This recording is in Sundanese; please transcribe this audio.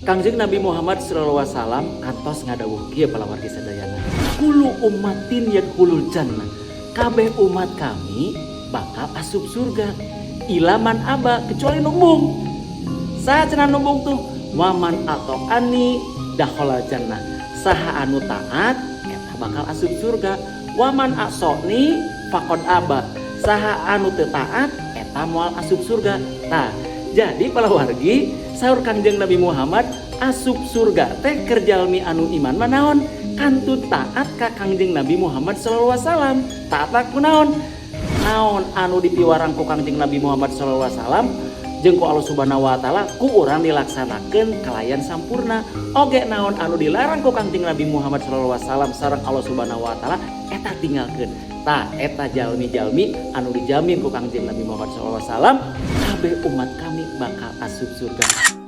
Kangjeng Nabi Muhammad sallallahu alaihi wasallam kantos ngadawuh kieu palawargi sadayana. Kullu ummatin yadkhulul jannah. Kabeh umat kami bakal asup surga. Ilaman aba kecuali numbung. Saha cenah numbung tuh? Waman atau ani dakhala jannah. Saha anu taat eta bakal asup surga. Waman asoni faqad aba. Saha anu teu taat eta moal asup surga. Tah, jadi palawargi saur Kangjeng Nabi Muhammad asup surga teh keur jalmi anu iman mah naon? Kantun taat ka Kangjeng Nabi Muhammad sallallahu alaihi wasallam. Taat kunaon? Naon anu dipiwarang ku Kangjeng Nabi Muhammad sallallahu alaihi wasallam jeung ku Allah Subhanahu wa taala ku urang dilaksanakeun kalayan sampurna. Oge naon anu dilarang ku Kangjeng Nabi Muhammad sallallahu alaihi wasallam sareng Allah Subhanahu wa taala eta tinggalkeun. Tah eta jalmi-jalmi anu dijamin ku Kangjeng Nabi Muhammad sallallahu alaihi wasallam kabeh umat kami bakal asup surga.